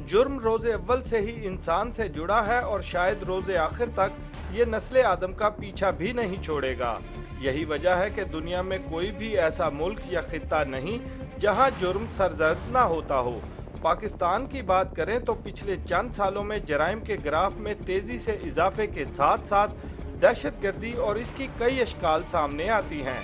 जुर्म रोज़े अव्वल से ही इंसान से जुड़ा है और शायद रोज़े आखिर तक ये नस्ल आदम का पीछा भी नहीं छोड़ेगा। यही वजह है कि दुनिया में कोई भी ऐसा मुल्क या खित्ता नहीं जहां जुर्म सरजद ना होता हो। पाकिस्तान की बात करें तो पिछले चंद सालों में जराइम के ग्राफ में तेज़ी से इजाफे के साथ साथ दहशतगर्दी और इसकी कई अशकाल सामने आती हैं।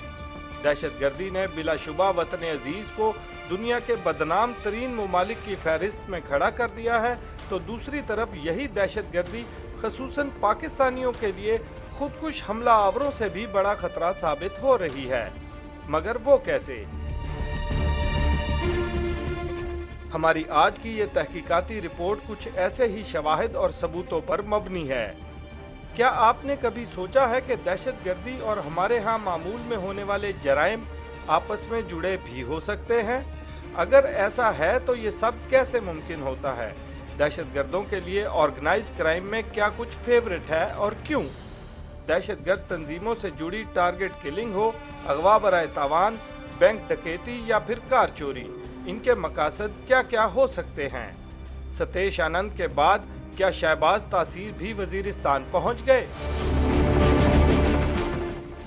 दहशतगर्दी ने बिलाशुबा वतन अजीज़ को दुनिया के बदनाम तरीन ममालिक की फहरिस्त में खड़ा कर दिया है, तो दूसरी तरफ यही दहशतगर्दी खसूसन पाकिस्तानियों के लिए खुदकुश हमला आवरों से भी बड़ा खतरा साबित हो रही है। मगर वो कैसे? हमारी आज की ये तहकीकाती रिपोर्ट कुछ ऐसे ही शवाहिद और सबूतों पर मबनी है। क्या आपने कभी सोचा है कि दहशतगर्दी और हमारे यहाँ मामूल में होने वाले जराइम आपस में जुड़े भी हो सकते हैं? अगर ऐसा है तो ये सब कैसे मुमकिन होता है? दहशतगर्दों के लिए ऑर्गेनाइज क्राइम में क्या कुछ फेवरेट है और क्यों? दहशतगर्द तंजीमों से जुड़ी टारगेट किलिंग हो, अगवा बराए तावान, बैंक डकैती या फिर कार चोरी, इनके मकासद क्या क्या हो सकते हैं? सतेश आनंद के बाद क्या शहबाज तासीर भी वजीरिस्तान पहुंच गए?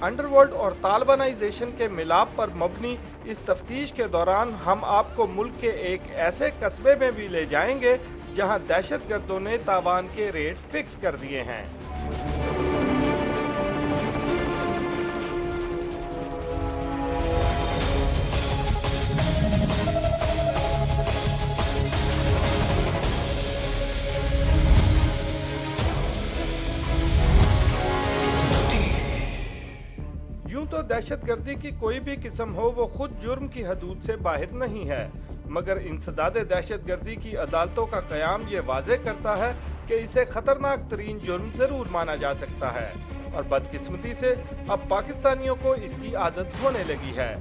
अंडरवर्ल्ड और तालिबानाइजेशन के मिलाप पर मबनी इस तफ्तीश के दौरान हम आपको मुल्क के एक ऐसे कस्बे में भी ले जाएंगे जहां दहशतगर्दों ने तावान के रेट फिक्स कर दिए हैं। तो दहशतगर्दी की कोई भी किस्म हो, वो खुद जुर्म की हदूद से बाहर नहीं है, मगर इंसदाद दहशतगर्दी की अदालतों का कयाम ये वाज़े करता है कि इसे खतरनाक तरीन जुर्म जरूर माना जा सकता है, और बदकिस्मती से अब पाकिस्तानियों को इसकी आदत होने लगी है।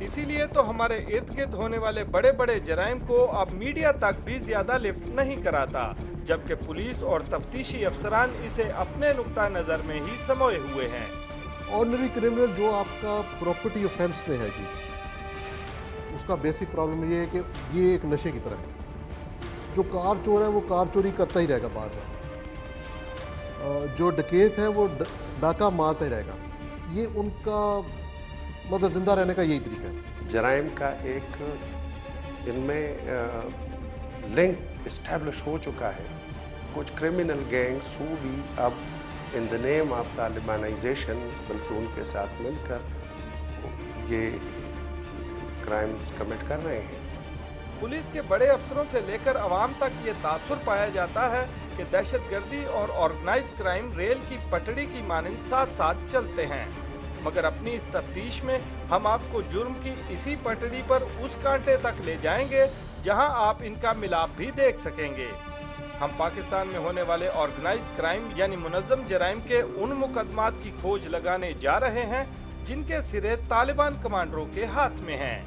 इसीलिए तो हमारे इर्द गिर्द होने वाले बड़े बड़े जराइम को अब मीडिया तक भी ज्यादा लिफ्ट नहीं कराता, जबकि पुलिस और तफ्तीशी अफसरान इसे अपने नुक्ता नजर में ही समोए हुए हैं। ऑर्डिनरी क्रिमिनल जो आपका प्रॉपर्टी ऑफेंस में है जी, उसका बेसिक प्रॉब्लम ये है कि ये एक नशे की तरह है। जो कार चोर है वो कार चोरी करता ही रहेगा बार बार, जो डकैत है वो डाका मारता ही रहेगा। ये उनका मतलब जिंदा रहने का यही तरीका है। जराइम का एक इनमें लिंक इस्टेब्लिश हो चुका है। कुछ क्रिमिनल गैंग्स हु भी अब in the name of Talibanisation बल्कि उनके साथ मिलकर ये क्राइम्स कमिट कर रहे हैं। पुलिस के बड़े अफसरों से लेकर अवाम तक ये तासुर पाया जाता है कि दहशतगर्दी और ऑर्गेनाइज क्राइम रेल की पटड़ी की मानंद साथ साथ चलते हैं, मगर अपनी इस तफ्तीश में हम आपको जुर्म की इसी पटड़ी पर उस कांटे तक ले जाएंगे जहां आप इनका मिलाप भी देख सकेंगे। हम पाकिस्तान में होने वाले ऑर्गेनाइज क्राइम यानी मुनज़्ज़म जराइम के उन मुकदमात की खोज लगाने जा रहे हैं जिनके सिरे तालिबान कमांडरों के हाथ में हैं।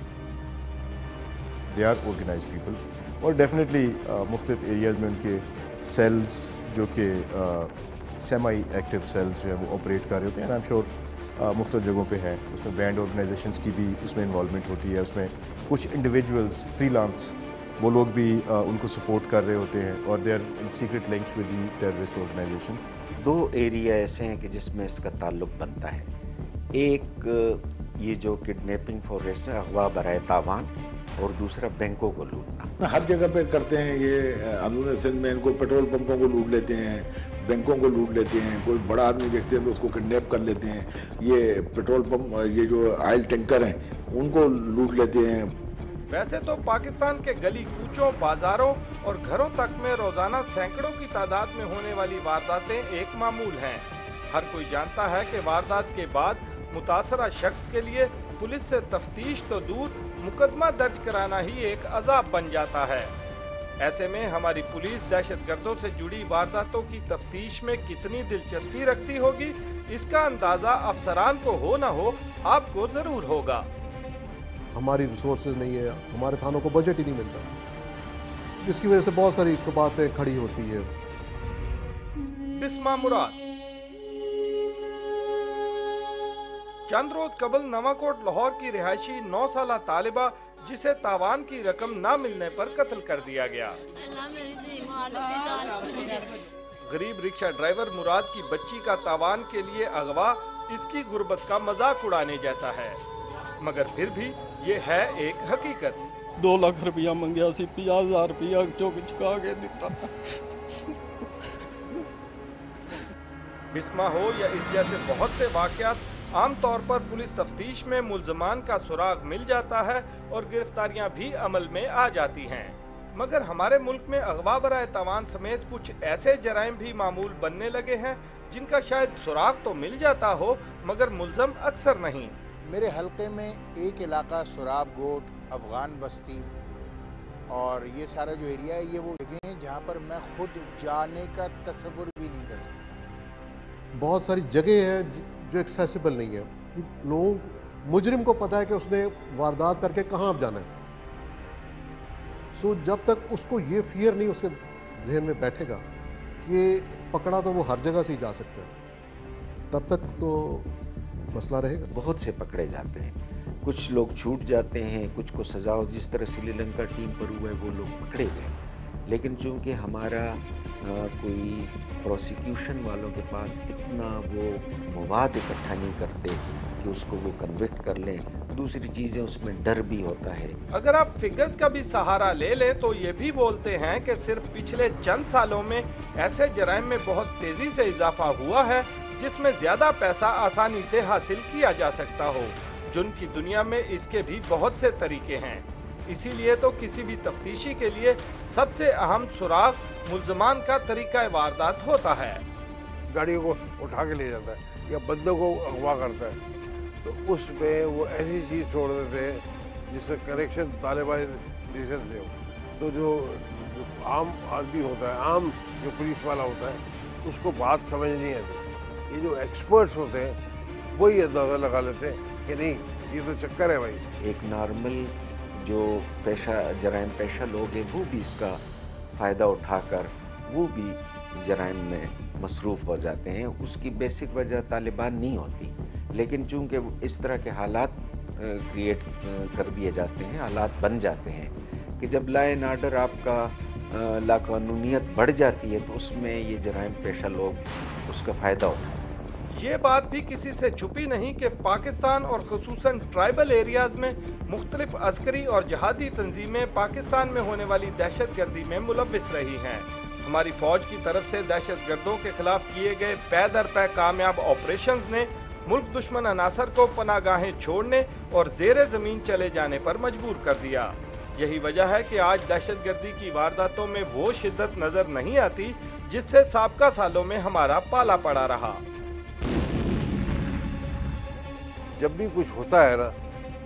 दे आर ऑर्गेनाइज्ड पीपल और डेफिनेटली मुख्तलिफ एरियाज़ में उनके सेल्स जो कि सेमी एक्टिव सेल्स जो है वो ऑपरेट कर रहे होते हैं। आई एम श्योर मुख्तलिफ जगहों पे हैं, उसमें बैंड ऑर्गेनाइजेशंस की भी उसमें इन्वॉल्वमेंट होती है। उसमें कुछ इंडिविजुअल्स फ्रीलांस वो लोग भी उनको सपोर्ट कर रहे होते हैं और they are in secret links with the terrorist organisations. दो एरिया ऐसे हैं कि जिसमें इसका ताल्लुक बनता है। एक ये जो किडनैपिंग फॉर रेंसम अगवा बराए तावान और दूसरा बैंकों को लूटना। हर जगह पे करते हैं ये। अंदरूनी सिंध में इनको पेट्रोल पंपों को लूट लेते हैं, बैंकों को लूट लेते हैं। कोई बड़ा आदमी देखते हैं तो उसको किडनैप कर लेते हैं। ये पेट्रोल पंप, ये जो ऑयल टैंकर हैं उनको लूट लेते हैं। वैसे तो पाकिस्तान के गली कूचों, बाजारों और घरों तक में रोजाना सैकड़ों की तादाद में होने वाली वारदातें एक मामूल हैं। हर कोई जानता है कि वारदात के बाद मुतासरा शख्स के लिए पुलिस से तफ्तीश तो दूर, मुकदमा दर्ज कराना ही एक अजाब बन जाता है। ऐसे में हमारी पुलिस दहशतगर्दों से जुड़ी वारदातों की तफ्तीश में कितनी दिलचस्पी रखती होगी, इसका अंदाजा अफसरान को हो न हो आपको जरूर होगा। हमारी रिसोर्सेज नहीं है, हमारे थानों को बजट ही नहीं मिलता, जिसकी वजह से बहुत सारी बातें खड़ी होती है। बिस्मा मुराद चंद रोज कबल नवाकोट लाहौर की रिहायशी 9 साला तालिबा जिसे तावान की रकम न मिलने पर कत्ल कर दिया गया। गरीब रिक्शा ड्राइवर मुराद की बच्ची का तावान के लिए अगवा इसकी गुर्बत का मजाक उड़ाने जैसा है, मगर फिर भी ये है एक हकीकत। 2 लाख रुपया मंगया सी, 50,000 रुपया चुका के दिता। बिस्मा हो या इस जैसे बहुत से वाकयात आमतौर पर पुलिस तफ्तीश में मुल्जमान का सुराग मिल जाता है और गिरफ्तारियां भी अमल में आ जाती हैं, मगर हमारे मुल्क में अगवा बराए तावान समेत कुछ ऐसे जराइम भी मामूल बनने लगे हैं जिनका शायद सुराग तो मिल जाता हो मगर मुल्जम अक्सर नहीं। मेरे हलके में एक इलाका सुराब गोट, अफगान बस्ती और ये सारा जो एरिया है, ये वो जगह हैं जहाँ पर मैं खुद जाने का तसव्वुर भी नहीं कर सकता। बहुत सारी जगह है जो एक्सेसिबल नहीं है। लोग मुजरिम को पता है कि उसने वारदात करके कहाँ अब जाना है, सो जब तक उसको ये फियर नहीं उसके जहन में बैठेगा कि पकड़ा तो वो हर जगह से ही जा सकता है, तब तक तो मसला रहेगा। बहुत से पकड़े जाते हैं, कुछ लोग छूट जाते हैं, कुछ को सज़ा हो, जिस तरह श्रीलंका टीम पर हुआ है वो लोग पकड़े गए, लेकिन चूँकि हमारा कोई प्रोसिक्यूशन वालों के पास इतना वो मवाद इकट्ठा नहीं करते कि उसको वो कन्विक्ट कर लें, दूसरी चीज़ें उसमें डर भी होता है। अगर आप फिगर्स का भी सहारा ले लें तो ये भी बोलते हैं कि सिर्फ पिछले चंद सालों में ऐसे जराइम में बहुत तेजी से इजाफा हुआ है जिसमें ज्यादा पैसा आसानी से हासिल किया जा सकता हो। जुर्म की दुनिया में इसके भी बहुत से तरीके हैं, इसीलिए तो किसी भी तफ्तीशी के लिए सबसे अहम सुराग मुल्जमान का तरीका वारदात होता है। गाड़ियों को उठा के ले जाता है या बंदों को अगवा करता है, तो उसमें वो ऐसी चीज़ छोड़ देते हैं जिससे कनेक्शन तालिबान से हो। तो जो आम आदमी होता है, आम जो पुलिस वाला होता है, उसको बात समझ नहीं आती। ये जो एक्सपर्ट्स होते हैं वही अंदाज़ा लगा लेते हैं कि नहीं ये तो चक्कर है भाई। एक नॉर्मल जो जराइम पेशा लोग हैं वो भी इसका फ़ायदा उठाकर वो भी जराइम में मसरूफ़ हो जाते हैं। उसकी बेसिक वजह तालिबान नहीं होती, लेकिन चूँकि इस तरह के हालात क्रिएट कर दिए जाते हैं, हालात बन जाते हैं कि जब लॉ एंड ऑर्डर आपका लाकानूनियत बढ़ जाती है तो उसमें ये जराइम पेशा लोग उसका फ़ायदा उठाते हैं। ये बात भी किसी से छुपी नहीं कि पाकिस्तान और खुसूसन ट्राइबल एरियाज में मुख्तलिफ अस्करी और जहादी तंजीमें पाकिस्तान में होने वाली दहशतगर्दी में मुलव्विस रही हैं। हमारी फौज की तरफ से दहशतगर्दों के खिलाफ किए गए पै दर पै कामयाब ऑपरेशंस ने मुल्क दुश्मन अनासर को पनागाहें छोड़ने और ज़ेरे ज़मीन चले जाने पर मजबूर कर दिया। यही वजह है कि आज दहशतगर्दी की वारदातों में वो शिद्दत नजर नहीं आती जिससे साबका सालों में हमारा पाला पड़ा रहा। जब भी कुछ होता है ना,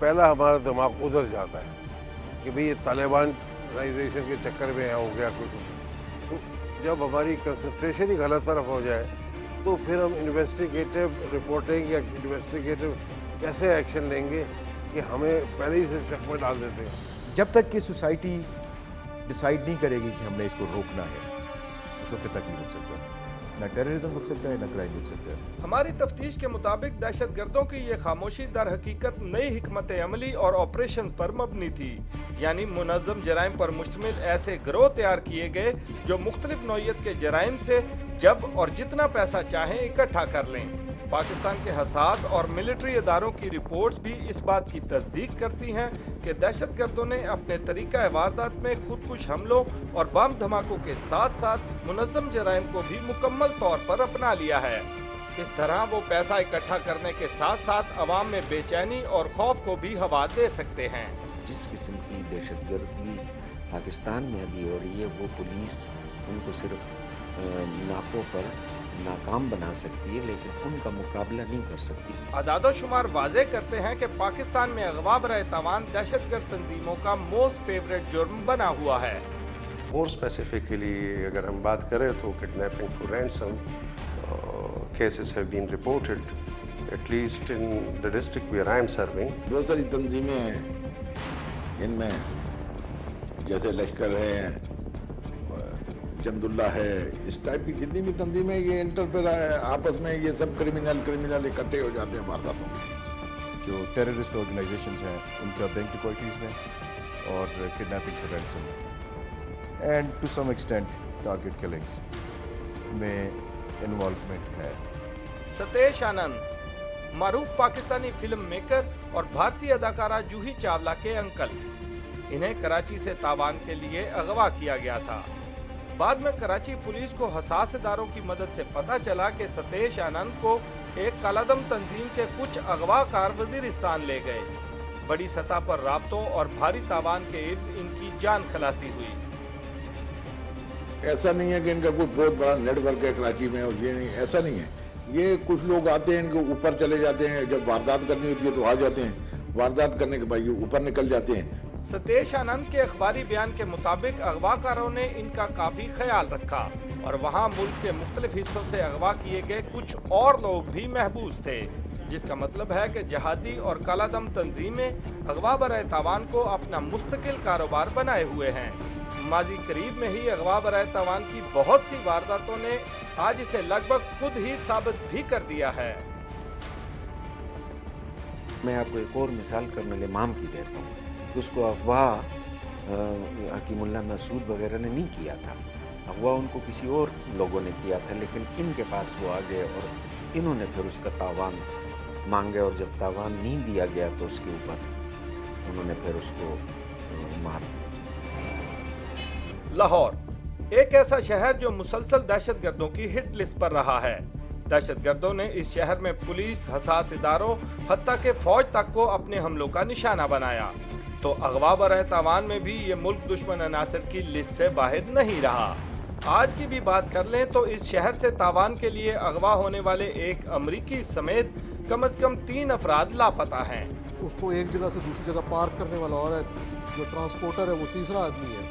पहला हमारा दिमाग उधर जाता है कि भाई ये तालिबानाइजेशन के चक्कर में हो गया कुछ। तो जब हमारी कंसंट्रेशन ही गलत तरफ हो जाए तो फिर हम इन्वेस्टिगेटिव रिपोर्टिंग या इन्वेस्टिगेटिव कैसे एक्शन लेंगे कि हमें पहले ही से शक में डाल देते हैं। जब तक कि सोसाइटी डिसाइड नहीं करेगी कि हमने इसको रोकना है, उस वक्त तक नहीं रोक सकता। ना टेररिज्म रुक सकता है, ना क्राइम रुक सकता है। हमारी तफ्तीश के मुताबिक दहशतगर्दों की ये खामोशी दर हकीकत नई हिकमत अमली और ऑपरेशन पर मबनी थी, यानी मुनज़्ज़म जराइम पर मुश्तमिल ऐसे गिरोह तैयार किए गए जो मुख्तलिफ नौइयत के जराइम से जब और जितना पैसा चाहें इकट्ठा कर लें। पाकिस्तान के हसास और मिलिट्री इदारों की रिपोर्ट्स भी इस बात की तस्दीक करती हैं कि दहशतगर्दों ने अपने तरीका वारदात में खुदकुश हमलों और बम धमाकों के साथ साथ मुनज़्ज़म जराइम को भी मुकम्मल तौर पर अपना लिया है। इस तरह वो पैसा इकट्ठा करने के साथ साथ अवाम में बेचैनी और खौफ को भी हवा दे सकते हैं। जिस किस्म की दहशतगर्दी पाकिस्तान में अभी हो रही है, वो पुलिस उनको सिर्फ नाकों पर नाकाम बना सकती है, लेकिन उनका मुकाबला नहीं कर सकती। आदादोशुमार वाजे करते हैं कि पाकिस्तान में अगवा बराए तावान दहशतगर्द तंजीमों का मोस्ट फेवरेट जुर्म बना हुआ है। मोर स्पेसिफिकली अगर हम बात करें तो kidnapping for ransom cases have been reported at least in the district where I am serving. बहुत सारी तंजीमें हैं, इनमें जैसे लश्कर है, जंदुल्ला है, इस टाइप की जितनी भी तंजीमें ये इंटरफेयर आपस में ये सब क्रिमिनल इकट्ठे हो जाते हैं वारदातों में। जो टेररिस्ट ऑर्गेनाइजेशंस हैं उनका बैंक डिकॉइटीज़ में اور kidnapping for ransom and to some extent target killings میں involvement ہے۔ ستیش آنند معروف پاکستانی فلم میکر اور بھارتی اداکارہ جوہی چاولہ کے انکل، انہیں کراچی سے تاوان کے لیے اغوا کیا گیا تھا۔ بعد میں کراچی پولیس کو حساس اداروں کی مدد سے پتہ چلا کہ ستیش آنند کو ایک کالعدم تنظیم کے کچھ اغوا کار وزیرستان لے گئے۔ بڑی سطح پر رابطوں اور بھاری تاوان کے عوض ان کی جان خلاصی ہوئی۔ ایسا نہیں ہے کہ ان کا کوئی بہت بڑا نیٹ ورک ہے کراچی میں، اور یہ نہیں، ایسا نہیں ہے۔ یہ کچھ لوگ آتے ہیں، ان کے اوپر چلے جاتے ہیں، جب واردات کرنی ہوتی ہے تو آ جاتے ہیں، واردات کرنے کے بعد یہ اوپر نکل جاتے ہیں۔ ستیش آنند کے اخباری بیان کے مطابق اغوا کاروں نے ان کا کافی خیال رکھا اور وہاں ملک کے مختلف حصوں سے اغوا کیے گئے کچھ اور لوگ بھی محبوس تھے، جس کا مطلب ہے کہ جہادی اور کالعدم تنظیمیں اغوا برائے تاوان کو اپنا مستقل کاروبار بنائے ہوئے ہیں۔ ماضی قریب میں ہی اغوا برائے تاوان کی بہت سی وارداتوں نے آج اسے لگ بھگ خود ہی ثابت بھی کر دیا ہے۔ میں آپ کو ایک اور مثال کرنل امام کی دیتا ہوں کہ اس کو اغوا حکیم اللہ مسعود وغیرہ نے نہیں کیا تھا، اغوا ان کو کسی اور لوگوں نے کیا تھا، لیکن ان کے پاس وہ آ گئے اور انہوں نے پھر اس کا تاوان مانگے، اور جب تاوان نہیں دیا گیا تو اس کے اوپر انہوں نے پھر اس کو مار دیا۔ لاہور ایک ایسا شہر جو مسلسل دہشت گردوں کی ہٹ لسٹ پر رہا ہے۔ دہشت گردوں نے اس شہر میں پولیس، حساس اداروں، حتیٰ کہ فوج تک کو اپنے حملوں کا نشانہ بنایا، تو اغوا برائے تاوان میں بھی یہ ملک دشمن عناصر کی لسٹ سے باہر نہیں رہا۔ آج کی بھی بات کر لیں تو اس شہر سے تاوان کے لیے اغوا ہونے والے ایک امریکی سمیت کم از کم 3 افراد لاپتہ ہیں۔ اس کو ایک جگہ سے دوسری جگہ پارک کرنے والا اور ہے، جو ٹرانسپورٹر ہے وہ تیسرا آدمی ہے،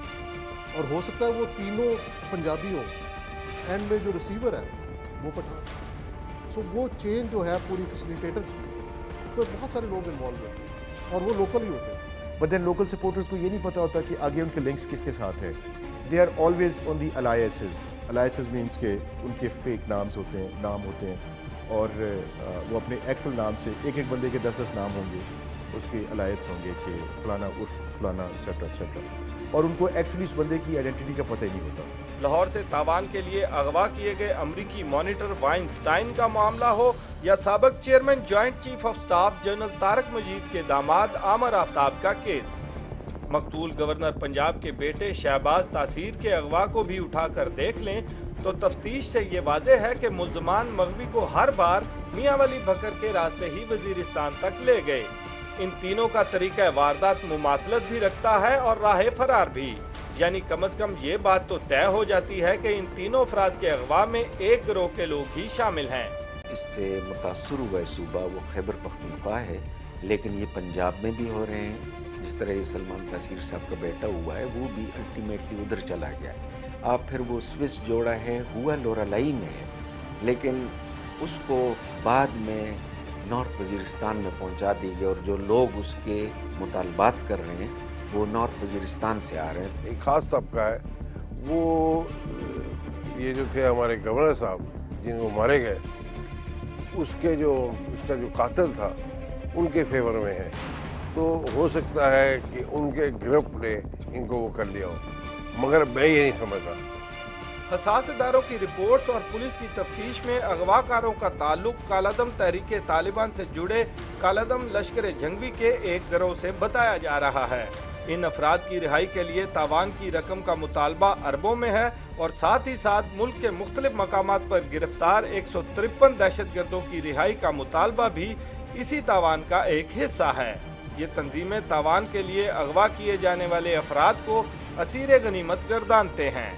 اور ہو سکتا ہے وہ تینوں پنجابی ہوں، اینڈ میں جو ریسیور ہے وہ پٹھان۔ سو وہ چین جو ہے پوری فیسیلیٹیٹرز کی، اس میں بہت سارے لوگ انوالو ہوتے ہیں اور وہ لوکل ہی ہوتے ہیں۔ بٹ دین لوکل سپورٹرز کو یہ نہیں پتہ ہوتا کہ آگے ان کے لنکس کس کے ساتھ ہے۔ They are always on the allies means کہ ان کے فیک نام ہوتے ہیں اور وہ اپنے ایکچوئل نام سے ایک بندے کے 10 نام ہوں گے، اس کے الائس ہوں گے کہ فلانا عرف فلانا ایٹسیٹرا ایٹسیٹرا، اور ان کو ایکچولی اس بندے کی آئیڈینٹی کا پتہ ہی نہیں ہوتا۔ لاہور سے تاوان کے لیے اغوا کیے گئے امریکی مانیٹر وائنسٹائن کا معاملہ ہو یا سابق chairman joint chief of staff general Tariq Majeed کے داماد عامر آفتاب کا کیس، مقتول گورنر پنجاب کے بیٹے شہباز تاثیر کے اغوا کو بھی اٹھا کر دیکھ لیں تو تفتیش سے یہ واضح ہے کہ ملزمان مغوی کو ہر بار میاں ولی بکر کے راستے ہی وزیرستان تک لے گئے۔ ان تینوں کا طریقہ واردات مماثلت بھی رکھتا ہے اور راہ فرار بھی، یعنی کم از کم یہ بات تو طے ہو جاتی ہے کہ ان تینوں افراد کے اغوا میں ایک گروہ کے لوگ ہی شامل ہیں۔ اس سے متاثر ہوا صوبہ وہ خیبر پختونخوا ہے، لیکن یہ پنجاب میں بھی ہو رہے ہیں۔ جس طرح یہ سلمان تاثیر صاحب کا بیٹا ہوا ہے، وہ بھی الٹیمیٹلی ادھر چلا گیا۔ آپ پھر وہ سوئس جوڑا ہے، ہوا لورالائی میں ہے، لیکن اس کو بعد میں نارتھ وزیرستان میں پہنچا دی گئی، اور جو لوگ اس کے مطالبات کر رہے ہیں وہ نارتھ وزیرستان سے آ رہے ہیں۔ ایک خاص طبقہ ہے، وہ یہ جو تھے ہمارے گورنر صاحب جن کو مارے گئے، اس کا جو قاتل تھا ان کے فیور میں ہے، تو ہو سکتا ہے کہ ان کے گروپ نے ان کو وہ کر لیا ہو، مگر میں یہ نہیں سمجھتا۔ حساس اداروں کی رپورٹس اور پولیس کی تفتیش میں اغوا کاروں کا تعلق کالعدم تحریک طالبان سے جڑے کالعدم لشکر جنگوی کے ایک گروہ سے بتایا جا رہا ہے۔ ان افراد کی رہائی کے لیے تاوان کی رقم کا مطالبہ اربوں میں ہے، اور ساتھ ہی ساتھ ملک کے مختلف مقامات پر گرفتار 153 دہشت گردوں کی رہائی کا مطالبہ بھی اسی تاوان کا ایک حصہ ہے۔ یہ تنظیمیں تاوان کے لیے اغوا کیے جانے والے افراد کو اسیر غنیمت گردانتے ہیں۔